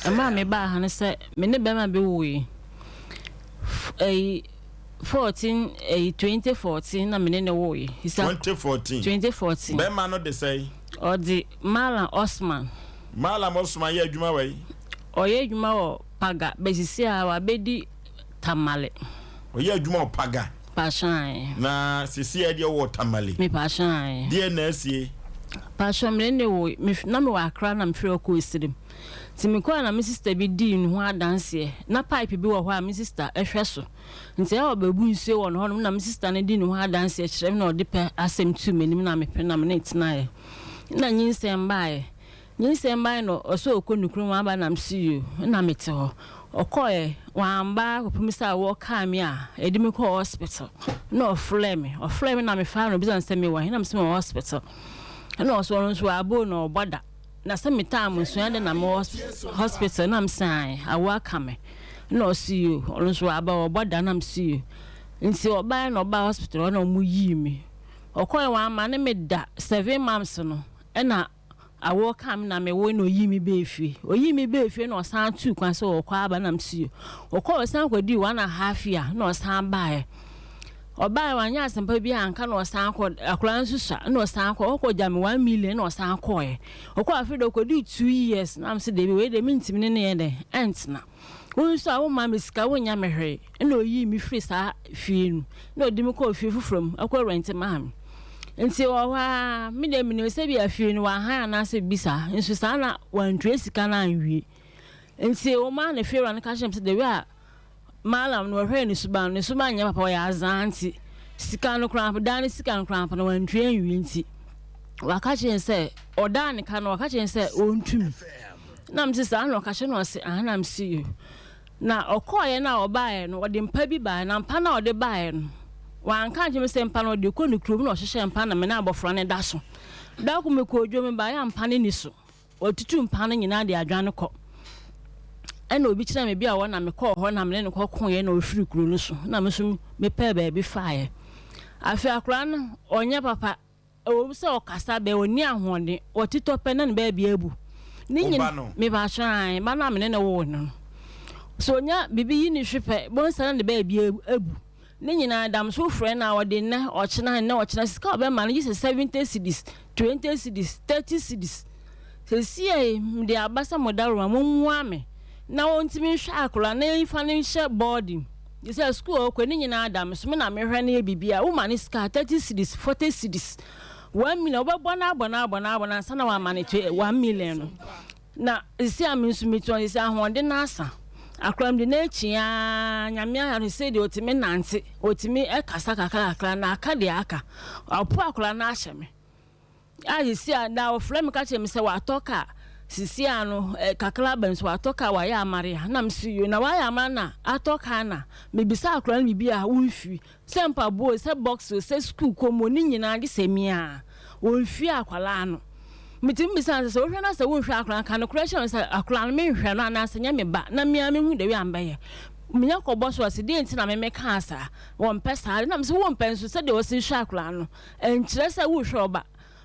ama me ba ha ne se me ne be ma be wo 2014 na me ne wo yi 2014 be ma no de say o di Malam Osman ye adwuma wai o ye adwuma wo paga besisi a wa bedi tamale o ye adwuma wo paga pashan na sisi e de wo tamale me pashan de na asie pashan me ne wo na me wa akra na me fere ko esirim ti me ko na me sister bi di nu ho adanse na pipe bi wo ho a me sister ehwe so nti e obabu nsuo wo no ho na me sister ne di nu ho adanse kire me na odi pe asem tu me nim na me pe na me na tina ye na nyinsem bae no oso okonukuru aba na msiyo na mete ho okoye wamba opimisa wo ka me a edi me ko hospital no flame na me fa no bizan se me wa na mse hospital na oso nso abo no boda na se me time nso ande na me hospital na msan awa ka me na osiyo nso aba oboda na msiyo nti oba na oba hospital na mu yi me okoye wa ma ne me da 7 months no na awo kam na me wo no yimi befi na osan tu kwan so okwa aba na msio okwa osan kwadi 1.5 year na osan bae obae wanya asempa bi anka na osan kwa akura nsusa na osan kwa okwa jame 1 million na osan kwa okwa afido kwadi 2 years na amse de we de mintimi ne de entina wonso awo ma mesika wonya mehwe na oyimi free sa fienu na odimi ko fie fufrom akwa rent mam nti wa mi de mi se bi afie ni wa han na se bisa nso sa na wantwe sika na anwie nti o ma na fie ran ka shem se de we malam no hwe ni suban nya papa ya azanti sika no kramp dan sika no kramp na wantwe anwie nti wa ka chen se odan ka no wa ka chen se ontumi na mti sa na ka chen no se anam see you na okoye na obae no ode mpa bi ba na mpa na ode bae no wan kan je me se mpa no de ko ni krum no hye mpa na me na abofra ne da so da ku me ko odwo me ba ya mpa ne ni so otutu mpa no nyina de adwane ko ena obi kira me bia wo na me ko ho na me ne ko ko ye na ofiri kru no so na me so me pe ba bi faaye afi akra no onye papa o se okasa be oni ahode otito pe na ne ba bia ebu ni nyina me ba hwan ba na me ne wo no so nya bibi yi ni hwepe bon sa na ba bia ebu ni nyina dam so friend na wode na ochina sika obe man yi 70 cedis 20 cedis 30 cedis se sie mde abasa modaro mamu ame na wontimi hwa akora na ifa ne hye boarding you say school ko ni nyina dam so me na me hwe na bibia wo man sika 30 cedis 40 cedis 1 million obo na abona sana wa man 1 million no na isi aminsu mitu isi ahonde na asa akram de na chia nyame ya se de otimi nante otimi ekasa kakara na aka de aka apu akora na ahyeme ayi si ada ofrem ka chem se wa toka sisi ano kakra benso wa toka wa ya amare na msiyo na wa ya amara na atoka na mebisa akora na bibia wonfi sempa bo se box se school komo ni nyina de semia wonfi akwala no mitim bisa se wo hwe na se wo hwe akran kan correction se akran me hwe no na se nya me ba na me ame hu de we ambaye minya ko boss was de nti na me kansa won pesa na me se won penso se de wo se hwe akran no enkyere se wo hwe oba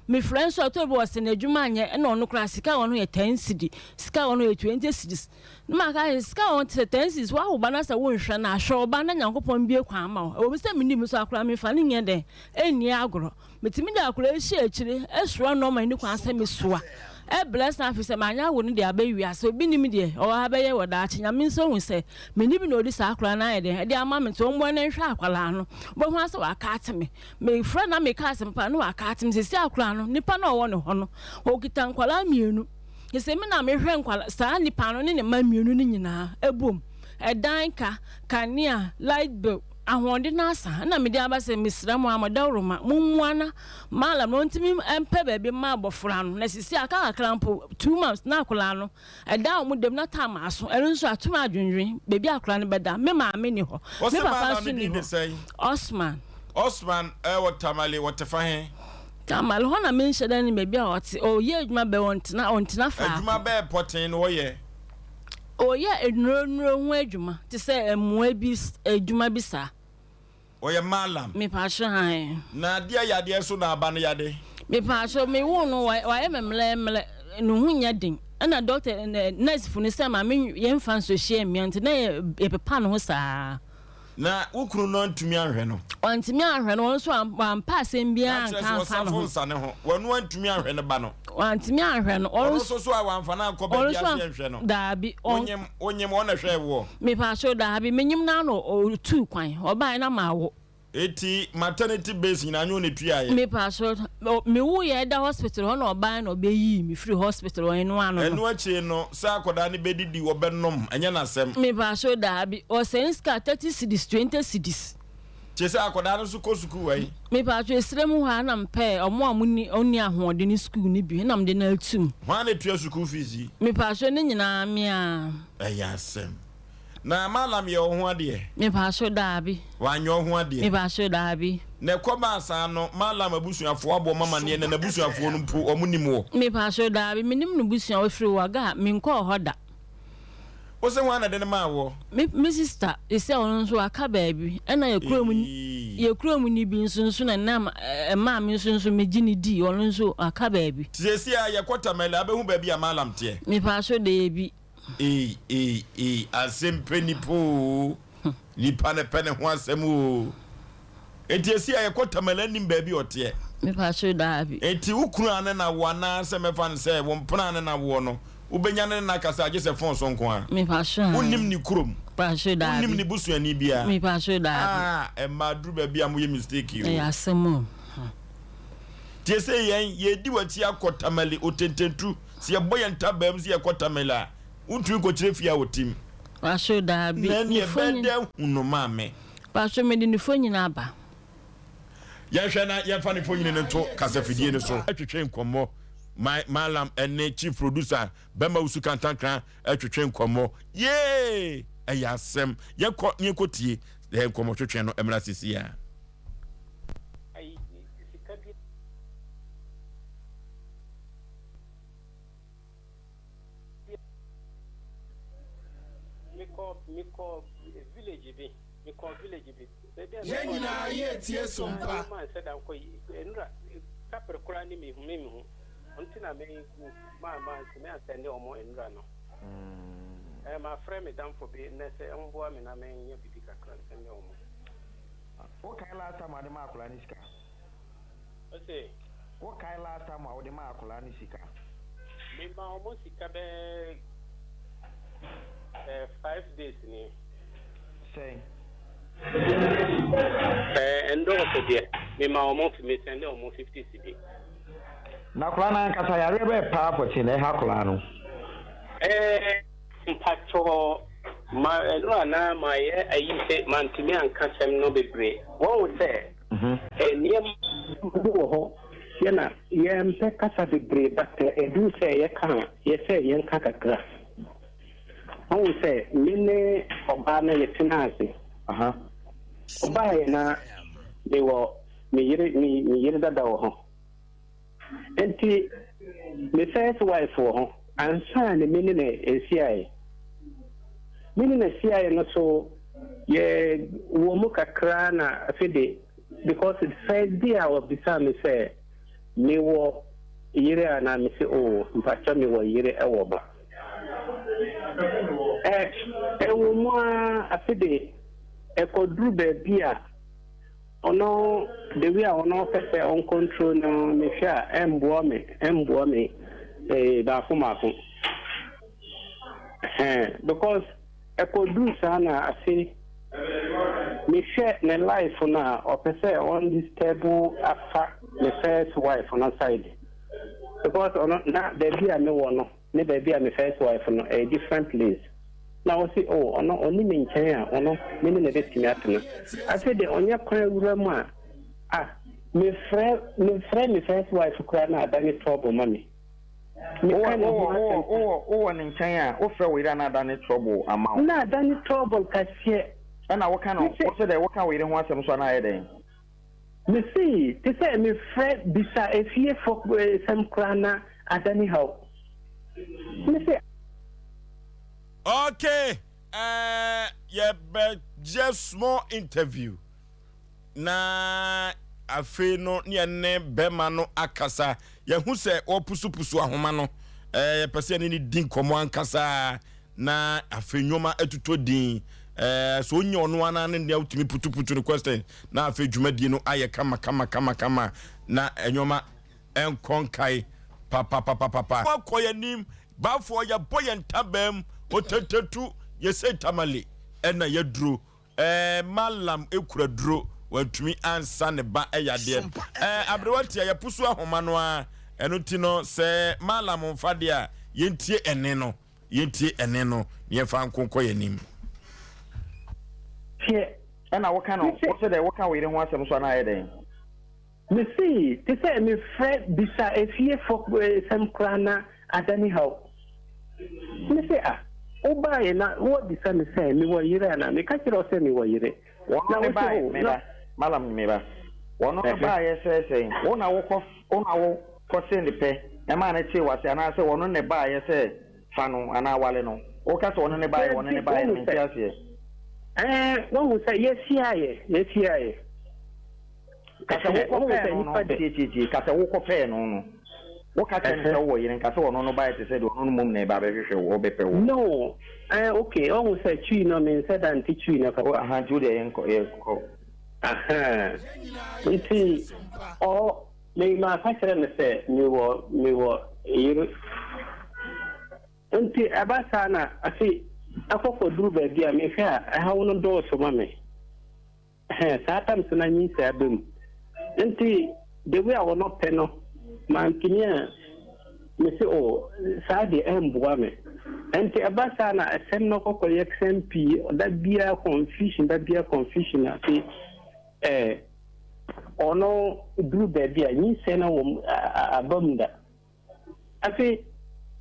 me friends so to bo se na adwuma anye na ono kra sika wono ye 10 cedi sika wono ye 20 cedis na ka sika won 10 cedis wa wo ba na se wo hwe na hwe oba na nyankopon bie kwa ama wo bi se minim so akran me fa ne nye de eni agoro metimi da akura ehie akire esro no man ni kwa asem soa e bless na afise manya wo ne de abawi ase obi nim de o abaye wo da akyenya me nso hu se menibi na odi sa akura na ye de ama me to mbo na hwe akwala no bo hu ase wa ka ateme me fra na me ka asem pa no wa ka ateme se akura no nipa na wo ne ho no o kita nkwala mienu yese me na me hwe nkwala sa nipa no ne ma mienu ni nyina ebom edan ka kania light bill ahonde na asa na me de abase misra mu amadawroma mumwana mala no ntimi empe ba bi ma abofra no na sisi aka akrampo 2 months na akola no eda mu dem na tama aso enso atuma adwunwen bebi akora no beda me ma me ni ho me papa so ni Osman watamale watafahe tamal ho na me nhyeda ni bebi a wote o ye adwuma be ontina fa adwuma be poten wo ye oye enuro hu adwuma ti se emua bi adwuma bi sa oye malam me pa hwe han na dia yade so na aba no yade me pa hwe me wo no wa ye memle no hu nya din ana doctor nurse fu ne say ma me ye mfa nso hye me ante na ye pepa no ho saa na ukuru no ntumi anhwe no ontumi anhwe no so ampa asem bia kan fa no nsane ho wonu antumi anhwe no ba no ontumi anhwe no so a wamfa na akọ bia se nhwe no daabi onyem ona hwe wo me pa so daabi menyim na no o tu kwan oban na mawo eti maternity base na anyo ne tua ye me pa so me wo ye da hospital ho na oban na obeyi me free hospital ho eno ano enu achi no sa akoda ne bedidi obenom enye na sem me pa so daabi o senska 30 cedis 20 cedis chese akoda no so ko school wai me pa so esrem ho na mpe omo amuni oni ahode ni school ni bi na mde na atum ho na tua school fees me pa so ne nyina me a eya sem na malam ye ho ade me pa so daabi wanyo ho ade me pa so daabi na koba asa no malam abusuafo abo mama ne na abusuafo no mpo omunimo me pa so daabi minim no busua ofiri waga me nko hoda o se wana de ma wo me sister ise on so aka baabi na ye kurom ni bi nsunsu na ma me nsunsu me gini di on so aka baabi tisi a ye kwota mele abehu baabi a malam te me pa so de bi asempeni po lipa ne pene ho asemu enti esi aye kotamala nim ba bi ote me pa so daabi enti ukuru ane na wana se me fan se wo mpona ane na wo no ubenya ne na kasa age se fon so nko a me pa so unim ni kurom pa so daabi unim ni busuani bia me pa so daabi e ma dru ba bia mo ye mistake yo asemu tie se yen ye di wati akotamale otententu se ye boye ntabam se ye kotamala untu ko kire fia wotim pa so daabi ni bede hunu mame pa so me di ni fo nyina ba ya hwe na ya fa ni fo nyina nto kasafidie ne so atwetwe nkomo malam ene chief producer bema usuka ntankran atwetwe nkomo ye ayasem ye ko nye kotie nkomo twetwe no emra sisi ya Miko village bi Yenina ye tie SOMPA man said am ko enra kapre kura ni me hu ontina me ma me asende omo enra no ma friend me dan for be na se emboa me na me nya bibi kakra sende omo o kai last time ade ma akula ni sika o se o kai last time ade ma akula ni sika me ma omo sika be 5 days ni say endo ko de me ma omo fi me send omo 50 cedi na kula na nkasa yare be pa poti na ha kula no mpacho ma no na ma ye ayi se mantimi ankasem no bebre wo se niem wo ho yana ye mpe kasa bebre but edu se ye kan ye se ye nka kakra wo se mine oba na ye tinase oba ye na de wo mi yire dada wo ho enti me first wife wo ho ansa ne mine na esiae mine na esiae no so ye wo mu kakra na afede because the first day I was beside me say me wo yire ana me say oh mpacha me wo yire e wo ba wo mu afede e ko dru be bia ono the way ono pese on control no me sha embo me da fumako because e ko dru sana asi me share my life na or pese on this table after the first wife on side because na baby me wono ne baby me first wife no a different place now see oh ono oni me nchen a ono me ne betimi atena I said the onya kwan wura mu a me first wife kura na adani trouble mami me kind o ne nchen a o frɛ we na adani trouble amount na adani trouble kasie na wo kan o so de wo kan we ho asɛm so na ayɛ den me see they say me friend bisa efie for some krana adani how me say okay yeah, but just small interview na afi no ne bema no akasa ya hu se opusupusu ahoma no pese ni din komo ankasa na afenwoma atuto din so onye ono ana ne dia utimi putuputu ne question na afe dwumadie no aye kama na enwoma enkonkai papa akoye nim bafo ya boyen tabem otetetu yese tamale ena yeduro malam ekura duro watumi ansa ne ba eyade abrewati ya pusu ahoma no a eno ti no se malam mfade a yentie ene no ye fa nkonko yanim ena wo kan no wo se de wo kan we ho asem so na ayede me see te say me friend bisa efie for some krana adani how me say oba ye na wo bisa me say me wo yire na me ka kire say me wo yire na wo ba me ba malam me ba wono ba ye say wona wo ko send pe e ma na chi wase ana say wono ne ba ye say fanu ana wale no o ka so wono ne ba ye me ti ase wo say yes here kasa wo ko pe no wo ka chen se wo yin kasa wono no ba te se do no mum na ba be hwehwe wo be pe wo no okay wo say chui no me say dan ti chui na ka aha ju de yen ko aha nti o me ma ka kire me say me wo yiri nti abasa na asi akoko duru ba bia me hwe a ha wono do so ma me satam suna nyi se abem nti de we a wono pe no man kinia me se o sa de emboa me nti abasa na asem no kokko XMP da bia confusion ati ono duru ba bia nyi se na wo abamda ati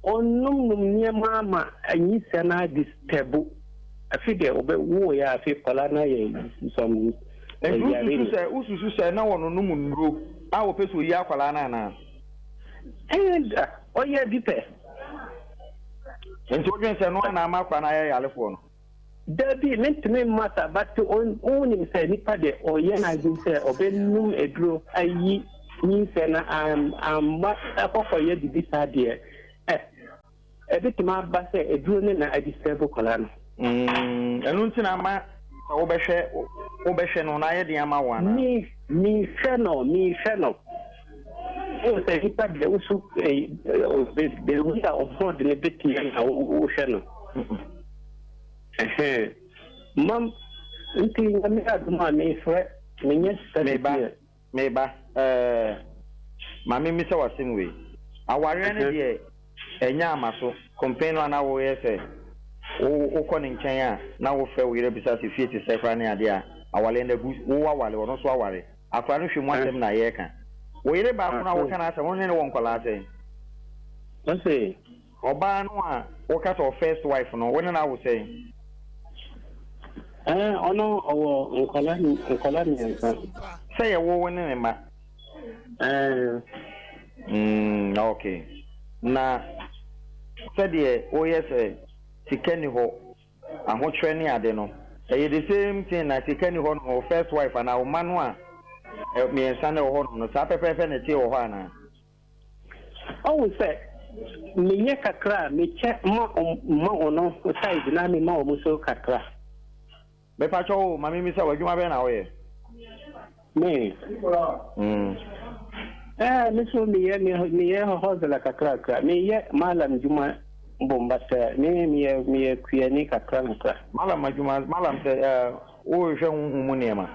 onum nye mama anyi se na disturb afi de obe wo ya afi kola na ye some ususu se na wono no munro a wo peso yi akwala na o ye dipe ento gwen se no na ma kwa na ye yalefo no dabi mentime mata but on ni se ni pa de o ye na gin se obe num edro ayi ni se na am akoko ye di sa de ebitima ba se edro ne na adisable kola no enu ntina ma wo behwe no na ye de ama wana mi hwe no o se hipa de usu de usa of de beti na o hwe no mam nti ngami aduma me fre menye meba mami mi se wasim we aware ne de enya amaso kompeno na wo yese o ko nchen a na wo fe wo yire bisa se fie ti sekra ne ade a awale na wo awale wono so aware akwa no hwe mu asem na ye ka wo yire ba ko na wo kana asem won ne won kwala ase ase oba no a wo ka to first wife no won na wo say ono owo nkola ni nsa say wo won ne ma okay na said o yes tikeni ho ahotwe ne ade no the same thing na tikeni ho no first wife and our man a me ensa na ho no sa pepepe na ti ho ana o say me ye kakra me che ma ono side na me ma o muso kakra be pa cho mami mi sa wadwuma be na wo ye me miso mi ye hozela kakra mi ye malam juma bombata mi ye kuyani kakra nakra malam se o hwe humu nema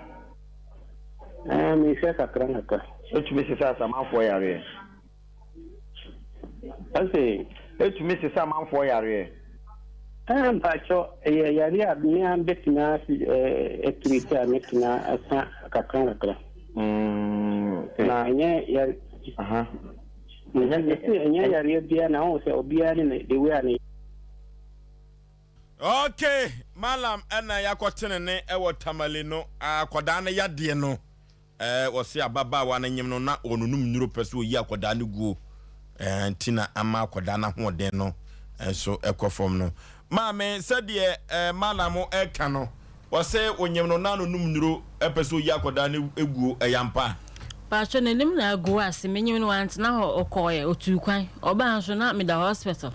mi se kakra nakra etumi se sa manfo yare ase etumi se sa manfo yare mpacho yare a mi an betina etrita metina asa kakra nakra na nye aha nye yare bia na o se obia ni de we ani okay malam ana yakotene ne ewo tamale no akoda na yade no wo se ababa wa na nyem no na onunum nuro pese oyi akoda ne guo ntina ama akoda na hoden no so ekofom no maame sede malam eka no wo se onyem no na onunum nuro pese oyi akoda ne eguo eyampa Pacho ne nim na go ase menyim no ant na okoye otu kwan oba nso na me da hospital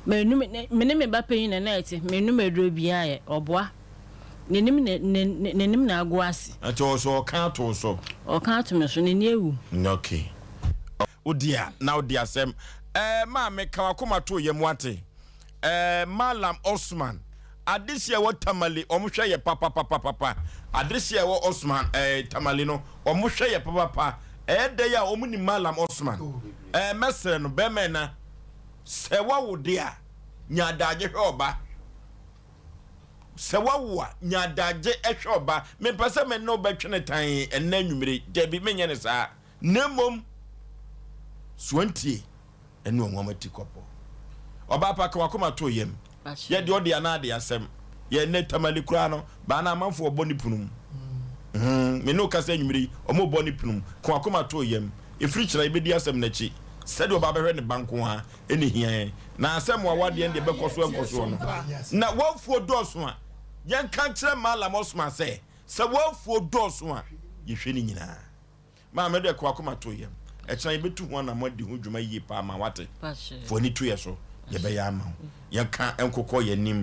me ne ba pain na night me nu medro bia ye oboa ne nim na go ase ato so kan to so o kan to me so ne ewu okay odia na odia sem ma me ka wakoma to ye muate Malam Osman adisia wo tamale omuhwe ye papa adisia wo Osman tamale no omuhwe ye papa de ya omuni Malam Osman mesere no be mena se wawo de a nyadaje hwe se wawo a nyadaje ehwe oba me pese me no betwene tan enna nwumire debi menye ne saa nemom suantie enu onwamati kopo oba pa ka wakoma to yem ye de odi ana de asem ye ne tamale kura no ba na amanfo oboni punum me no kasa nwumiri omo boni punum ka wakoma to yem efiri kira ibedi asem na chi sede oba behwe ne banko ha eni hia na asem wa wade de bekoso enkoso no na wafuo doso a ye kan kire Malam Osman se wafuo doso a ye hwe ni nyina ma me de ka wakoma to yem ekira ibetu ho na modi ho dwuma yi pa ma wate fo ni to ye so ye be ya ma ye ka enkokọ ye nim